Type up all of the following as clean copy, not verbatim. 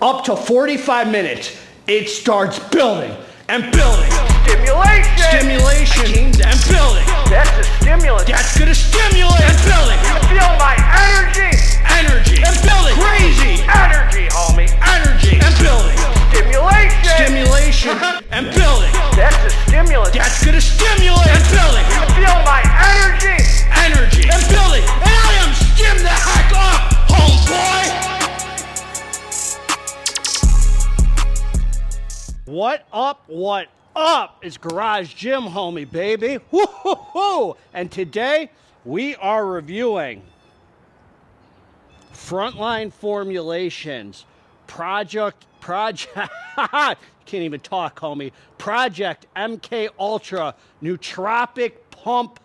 up to 45 minutes, it starts building and building. Stimulation. And building. That's a stimulant. That's gonna stimulate and building. You feel my energy. Energy and building. Crazy. Energy, homie. Energy and building. Stimulation. And building. That's a stimulant. That's gonna stimulate and building. You feel my energy. Energy and building. And I am stim the heck up, homeboy. What up? What up? It's Garage Gym Homie, baby. Woo-hoo-hoo. And today we are reviewing Frontline Formulations Project can't even talk, homie. Project MK Ultra Nootropic Pump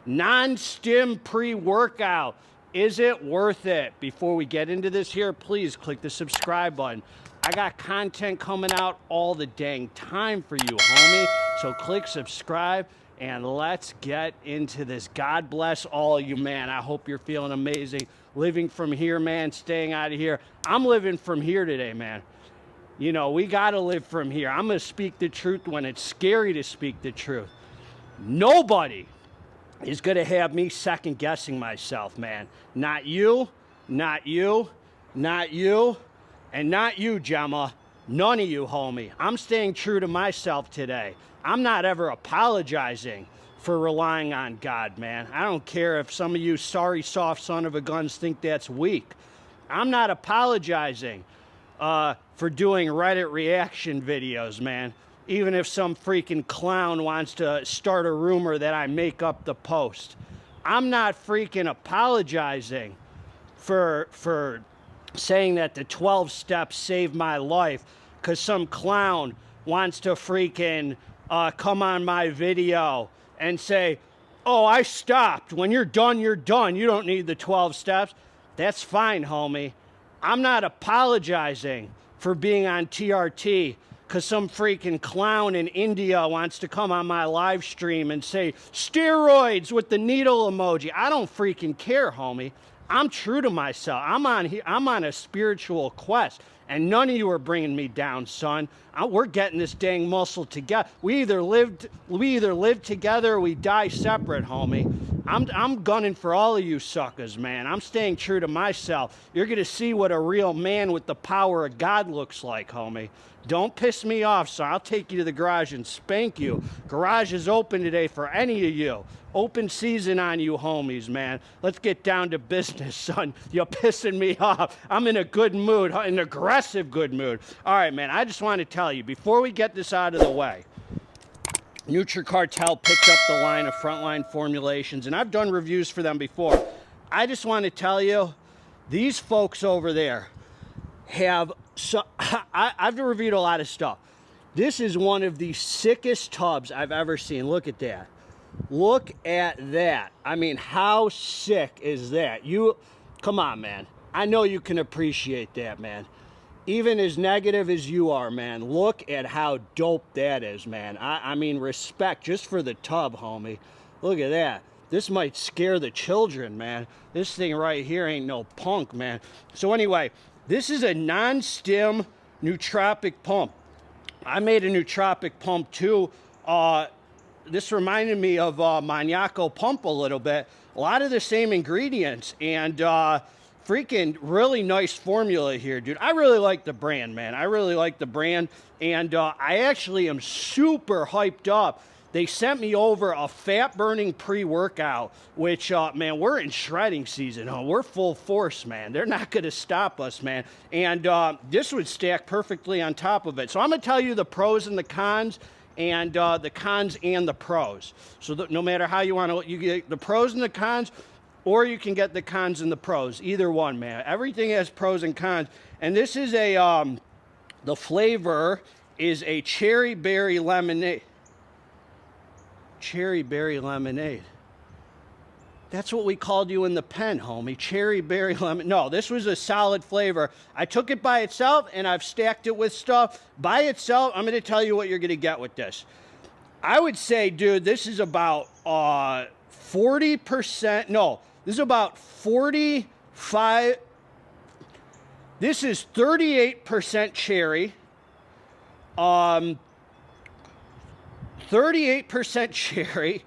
Non-Stim Pre-Workout. Is it worth it? Before we get into this here, please click the subscribe button. I got content coming out all the dang time for you, homie. So click subscribe and let's get into this. God bless all of you, man. I hope you're feeling amazing. Living from here, man, staying out of here. I'm living from here today, man. You know, we got to live from here. I'm going to speak the truth when it's scary to speak the truth. Nobody is going to have me second guessing myself, man. Not you, not you, not you. And not you, Gemma. None of you, homie. I'm staying true to myself today. I'm not ever apologizing for relying on God, man. I don't care if some of you sorry, soft son of a guns think that's weak. I'm not apologizing for doing Reddit reaction videos, man. Even if some freaking clown wants to start a rumor that I make up the post. I'm not freaking apologizing for saying that the 12 steps saved my life because some clown wants to freaking come on my video and say, oh, I stopped. When you're done, you're done. You don't need the 12 steps. That's fine, homie. I'm not apologizing for being on TRT because some freaking clown in India wants to come on my live stream and say, steroids with the needle emoji. I don't freaking care, homie. I'm true to myself. I'm on a spiritual quest, and none of you are bringing me down, son. We're getting this dang muscle together. We either live together or we die separate, homie. I'm gunning for all of you suckers, man. I'm staying true to myself. You're gonna see what a real man with the power of God looks like, homie. Don't piss me off, son. I'll take you to the garage and spank you. Garage is open today for any of you. Open season on you homies, man. Let's get down to business, son. You're pissing me off. I'm in a good mood, an aggressive good mood. All right, man, I just want to tell you, before we get this out of the way, Nutricartel picked up the line of Frontline Formulations, and I've done reviews for them before. I just want to tell you, these folks over there have... I've reviewed a lot of stuff. This is one of the sickest tubs I've ever seen. Look at that. Look at that. I mean, how sick is that? Come on, man. I know you can appreciate that, man. Even as negative as you are, man, look at how dope that is, man. I mean, respect just for the tub, homie. Look at that. This might scare the children, man. This thing right here ain't no punk, man. So anyway, this is a non-stim nootropic pump. I made a nootropic pump too. This reminded me of Maniaco pump a little bit. A lot of the same ingredients and freaking really nice formula here, dude. I really like the brand, man. I really like the brand, and I actually am super hyped up. They sent me over a fat-burning pre-workout, which, man, we're in shredding season, huh? We're full force, man. They're not going to stop us, man. And this would stack perfectly on top of it. So I'm going to tell you the pros and the cons, and the cons and the pros. So no matter how you want to, you get the pros and the cons, or you can get the cons and the pros. Either one, man. Everything has pros and cons. And this is a, the flavor is a cherry berry lemonade. Cherry berry lemonade. That's what we called you in the pen, homie. Cherry berry lemon. No, this was a solid flavor. I took it by itself and I've stacked it with stuff. By itself, I'm going to tell you what you're going to get with this. I would say, dude, this is about 40%. No, this is about 45. This is 38% cherry, 38% cherry,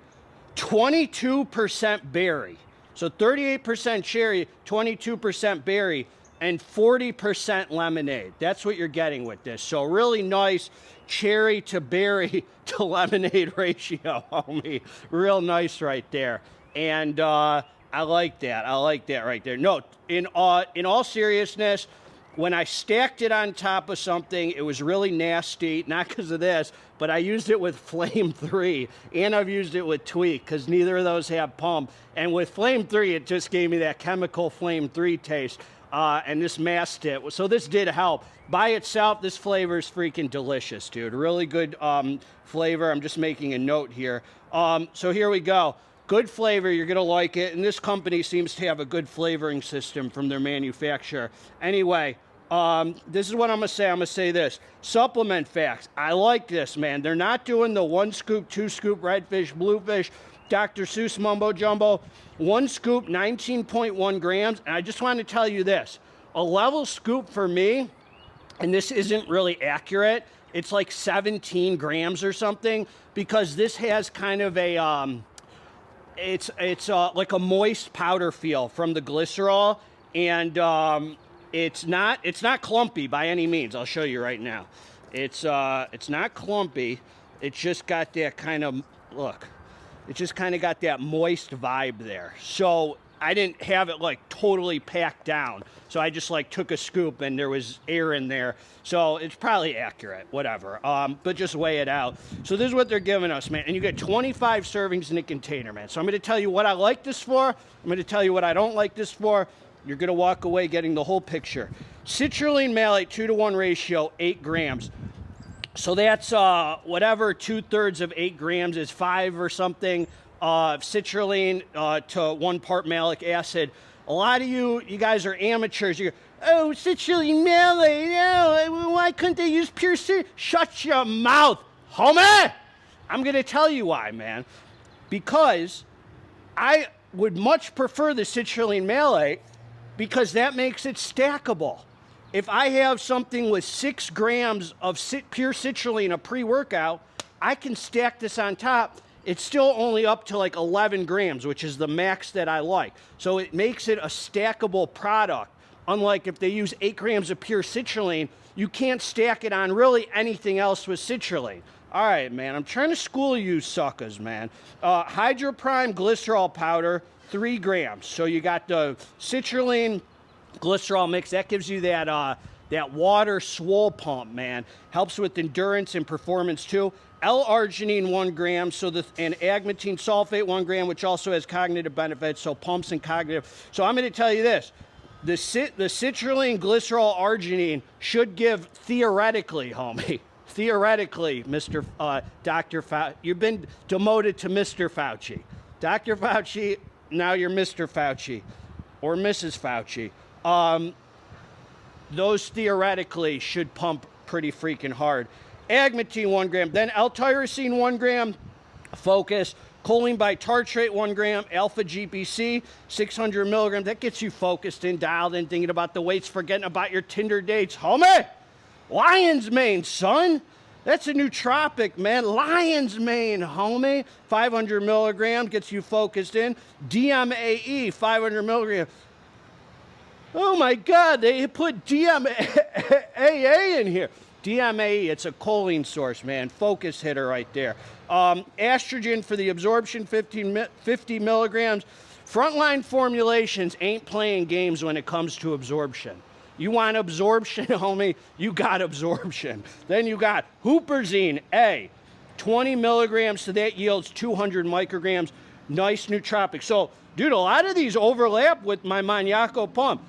22% berry. So 38% cherry, 22% berry, and 40% lemonade. That's what you're getting with this. So really nice cherry to berry to lemonade ratio, homie. Real nice right there. And I like that. I like that right there. No, in all seriousness, when I stacked it on top of something, it was really nasty, not because of this, but I used it with Flame 3, and I've used it with Tweak, because neither of those have pump. And with Flame 3, it just gave me that chemical Flame 3 taste, and this masked it. So this did help. By itself, this flavor is freaking delicious, dude. Really good flavor. I'm just making a note here. So here we go. Good flavor, you're gonna like it, and this company seems to have a good flavoring system from their manufacturer. Anyway, this is what I'm gonna say. I'm gonna say this. Supplement facts. I like this, man. They're not doing the 1 scoop, 2 scoop, redfish, bluefish, Dr. Seuss mumbo jumbo. 1 scoop, 19.1 grams. And I just want to tell you this. A level scoop for me, and this isn't really accurate, it's like 17 grams or something, because this has kind of a, it's like a moist powder feel from the glycerol, and it's not clumpy by any means. I'll show you right now. It's not clumpy. It's just got that kind of look. It just kind of got that moist vibe there. So I didn't have it like totally packed down. So I just like took a scoop and there was air in there. So it's probably accurate, whatever. But just weigh it out. So this is what they're giving us, man. And you get 25 servings in a container, man. So I'm going to tell you what I like this for. I'm going to tell you what I don't like this for. You're going to walk away getting the whole picture. Citrulline malate, 2-to-1 ratio, 8 grams. So that's whatever 2/3 of 8 grams is 5 or something of citrulline to 1 part malic acid. A lot of you guys are amateurs. You go, oh, citrulline malate, oh, why couldn't they use pure citrulline? Shut your mouth, homie! I'm going to tell you why, man. Because I would much prefer the citrulline malate because that makes it stackable. If I have something with 6 grams of pure citrulline, a pre-workout, I can stack this on top. It's still only up to like 11 grams, which is the max that I like. So it makes it a stackable product. Unlike if they use 8 grams of pure citrulline, you can't stack it on really anything else with citrulline. All right, man, I'm trying to school you suckers, man. Hydroprime glycerol powder, 3 grams. So you got the citrulline glycerol mix. That gives you that that water swole pump, man. Helps with endurance and performance too. L-arginine, 1 gram, and agmatine sulfate, 1 gram, which also has cognitive benefits, so pumps and cognitive. So I'm going to tell you this. The citrulline glycerol arginine should give, theoretically, homie, theoretically, Mr. Dr. Fauci, you've been demoted to Mr. Fauci. Dr. Fauci, now you're Mr. Fauci or Mrs. Fauci. Those theoretically should pump pretty freaking hard. Agmatine, 1 gram, then L-tyrosine, 1 gram, focus, choline bitartrate, 1 gram, alpha GPC, 600 milligrams. That gets you focused in, dialed in, thinking about the weights, forgetting about your Tinder dates. Homie, lion's mane, son. That's a nootropic, man. Lion's mane, homie. 500 milligrams gets you focused in. DMAE, 500 milligrams. Oh my God, they put DMAA in here. DMAE, it's a choline source, man. Focus hitter right there. Estrogen for the absorption, 50 milligrams. Frontline Formulations ain't playing games when it comes to absorption. You want absorption, homie? You got absorption. Then you got Huperzine A, 20 milligrams, so that yields 200 micrograms. Nice nootropic. So, dude, a lot of these overlap with my Maniaco pump.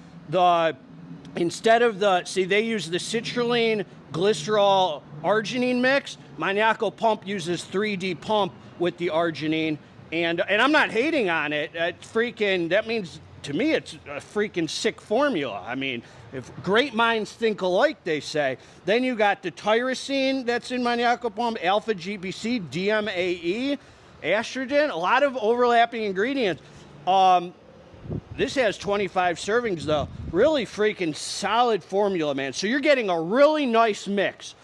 Instead of they use the citrulline glycerol arginine mix. Maniaco pump uses 3D pump with the arginine, and I'm not hating on it. That means to me it's a freaking sick formula. I mean, if great minds think alike, they say. Then you got the tyrosine that's in Maniaco pump, alpha GPC, DMAE, estrogen, a lot of overlapping ingredients. This has 25 servings, though. Really freaking solid formula, man. So you're getting a really nice mix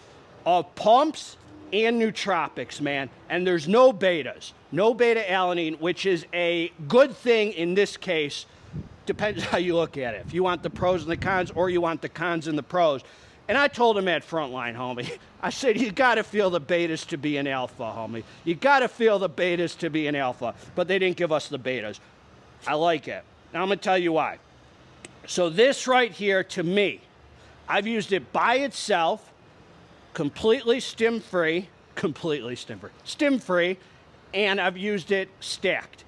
of pumps and nootropics, man. And there's no betas. No beta-alanine, which is a good thing in this case. Depends how you look at it. If you want the pros and the cons, or you want the cons and the pros. And I told him at Frontline, homie, I said, you got to feel the betas to be an alpha, homie. You got to feel the betas to be an alpha. But they didn't give us the betas. I like it. Now, I'm going to tell you why. So this right here, to me, I've used it by itself, completely stim-free, and I've used it stacked.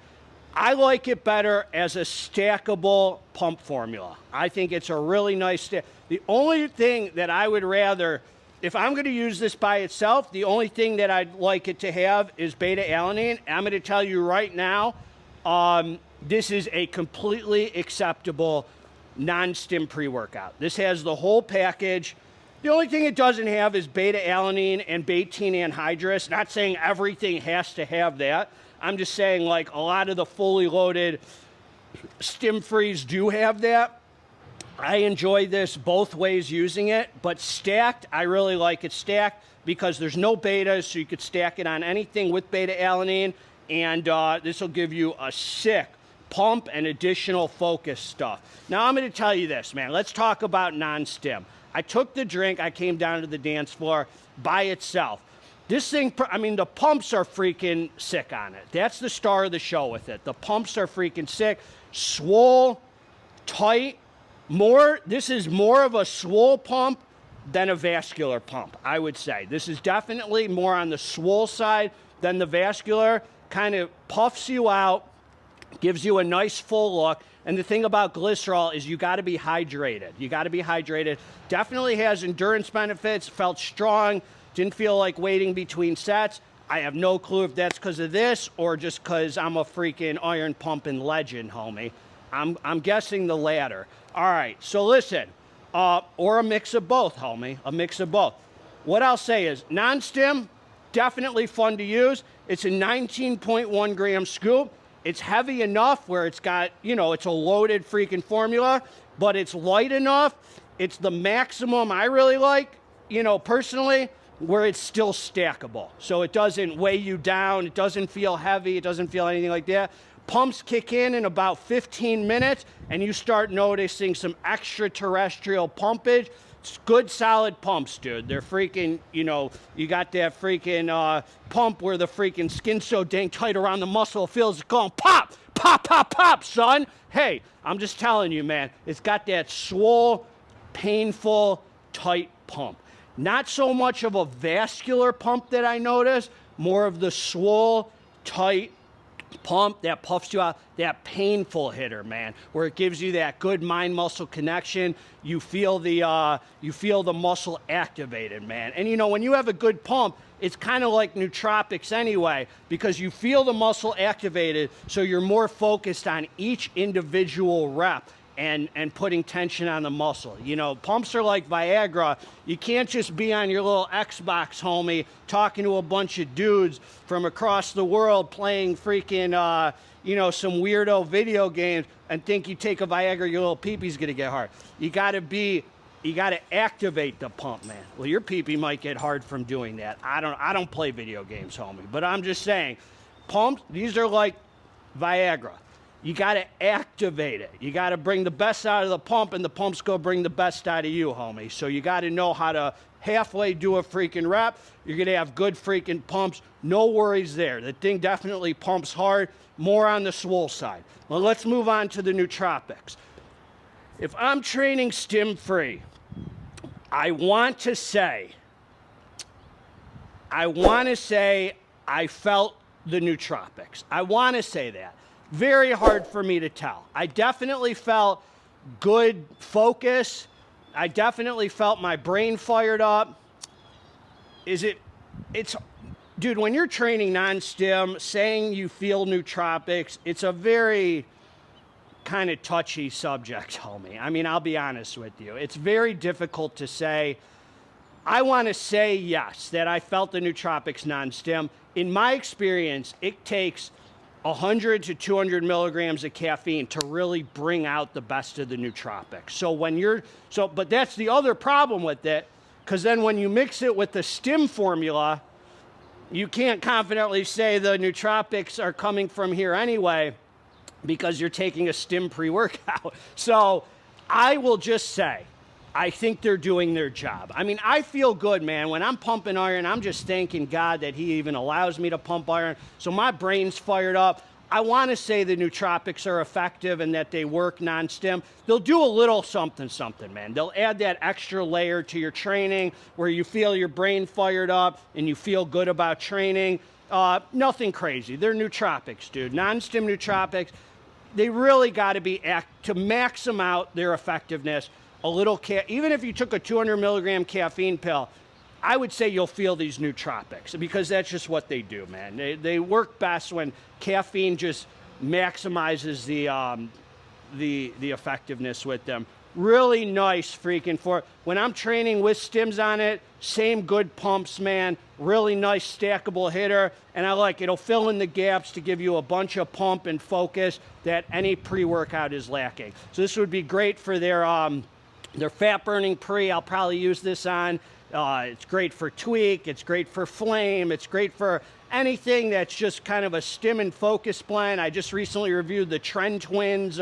I like it better as a stackable pump formula. I think it's a really nice stack. The only thing that I would rather, if I'm going to use this by itself, the only thing that I'd like it to have is beta-alanine. I'm going to tell you right now, this is a completely acceptable non-stim pre-workout. This has the whole package. The only thing it doesn't have is beta-alanine and betaine anhydrous. Not saying everything has to have that. I'm just saying, like, a lot of the fully loaded stim-frees do have that. I enjoy this both ways using it, but stacked, I really like it stacked because there's no betas, so you could stack it on anything with beta-alanine, and this will give you a sick pump and additional focus stuff. Now, I'm going to tell you this, man. Let's talk about non-stim. I took the drink, I came down to the dance floor by itself. This thing, I mean, the pumps are freaking sick on it. That's the star of the show with it. The pumps are freaking sick. Swole, tight, this is more of a swole pump than a vascular pump, I would say. This is definitely more on the swole side than the vascular. Kind of puffs you out, gives you a nice full look. And the thing about glycerol is you got to be hydrated. You got to be hydrated. Definitely has endurance benefits, felt strong, didn't feel like waiting between sets. I have no clue if that's because of this or just because I'm a freaking iron pumping legend, homie. I'm guessing the latter. All right, so listen, or a mix of both, homie, a mix of both. What I'll say is non-stim, definitely fun to use. It's a 19.1 gram scoop. It's heavy enough where it's got, you know, it's a loaded freaking formula, but it's light enough. It's the maximum I really like, you know, personally, where it's still stackable. So it doesn't weigh you down. It doesn't feel heavy. It doesn't feel anything like that. Pumps kick in about 15 minutes, and you start noticing some extraterrestrial pumpage. It's good, solid pumps, dude. They're freaking, you know, you got that freaking pump where the freaking skin's so dang tight around the muscle, it feels it going pop, pop, pop, pop, son. Hey, I'm just telling you, man, it's got that swole, painful, tight pump. Not so much of a vascular pump that I notice, more of the swole, tight pump that puffs you out, that painful hitter, man, where it gives you that good mind-muscle connection. You feel the muscle activated, man. And, you know, when you have a good pump, it's kind of like nootropics anyway, because you feel the muscle activated, so you're more focused on each individual rep and putting tension on the muscle. You know, pumps are like Viagra. You can't just be on your little Xbox, homie, talking to a bunch of dudes from across the world playing freaking, you know, some weirdo video games and think you take a Viagra, your little pee-pee's gonna get hard. You gotta activate the pump, man. Well, your pee-pee might get hard from doing that. I don't play video games, homie, but I'm just saying, pumps, these are like Viagra. You got to activate it. You got to bring the best out of the pump, and the pump's going to bring the best out of you, homie. So you got to know how to halfway do a freaking rep. You're going to have good freaking pumps. No worries there. The thing definitely pumps hard, more on the swole side. Well, let's move on to the nootropics. If I'm training stim-free, I want to say I felt the nootropics. I want to say that. Very hard for me to tell. I definitely felt good focus. I definitely felt my brain fired up. Dude, when you're training non-stim, saying you feel nootropics, it's a very kind of touchy subject, homie. I mean, I'll be honest with you. It's very difficult to say. I want to say yes, that I felt the nootropics non-stim. In my experience, it takes 100 to 200 milligrams of caffeine to really bring out the best of the nootropics. So when you're, but that's the other problem with it, because then when you mix it with the stim formula, you can't confidently say the nootropics are coming from here anyway, because you're taking a stim pre-workout. So I will just say, I think they're doing their job. I mean, I feel good, man. When I'm pumping iron, I'm just thanking God that he even allows me to pump iron. So my brain's fired up. I want to say the nootropics are effective and that they work non-stim. They'll do a little something, man. They'll add that extra layer to your training where you feel your brain fired up and you feel good about training. Nothing crazy. They're nootropics, dude. Non-stim nootropics. They really got to be to maximize out their effectiveness. A little even if you took a 200 milligram caffeine pill, I would say you'll feel these nootropics because that's just what they do, man. They work best when caffeine just maximizes the effectiveness with them. Really nice freaking for when I'm training with stims on it. Same good pumps, man. Really nice stackable hitter, and I like it'll fill in the gaps to give you a bunch of pump and focus that any pre-workout is lacking. So this would be great for their fat burning pre. I'll probably use this on. It's great for tweak. It's great for flame. It's great for anything that's just kind of a stim and focus blend. I just recently reviewed the Trend Twins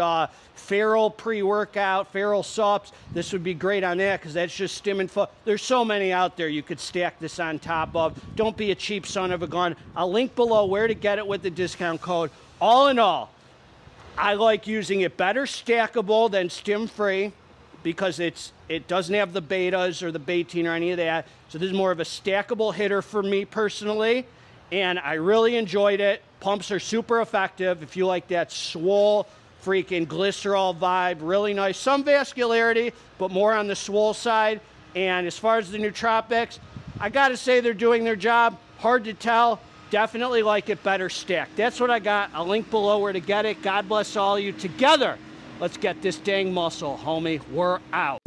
Feral pre-workout, Feral Supps. This would be great on that because that's just stim and focus. There's so many out there you could stack this on top of. Don't be a cheap son of a gun. I'll link below where to get it with the discount code. All in all, I like using it better stackable than stim free, because it doesn't have the betas or the betaine or any of that. So this is more of a stackable hitter for me personally, and I really enjoyed it. Pumps are super effective if you like that swole freaking glycerol vibe. Really nice. Some vascularity, but more on the swole side. And as far as the nootropics, I gotta say they're doing their job. Hard to tell. Definitely like it better stacked. That's what I got. I'll link below where to get it. God bless all of you. Together, let's get this dang muscle, homie. We're out.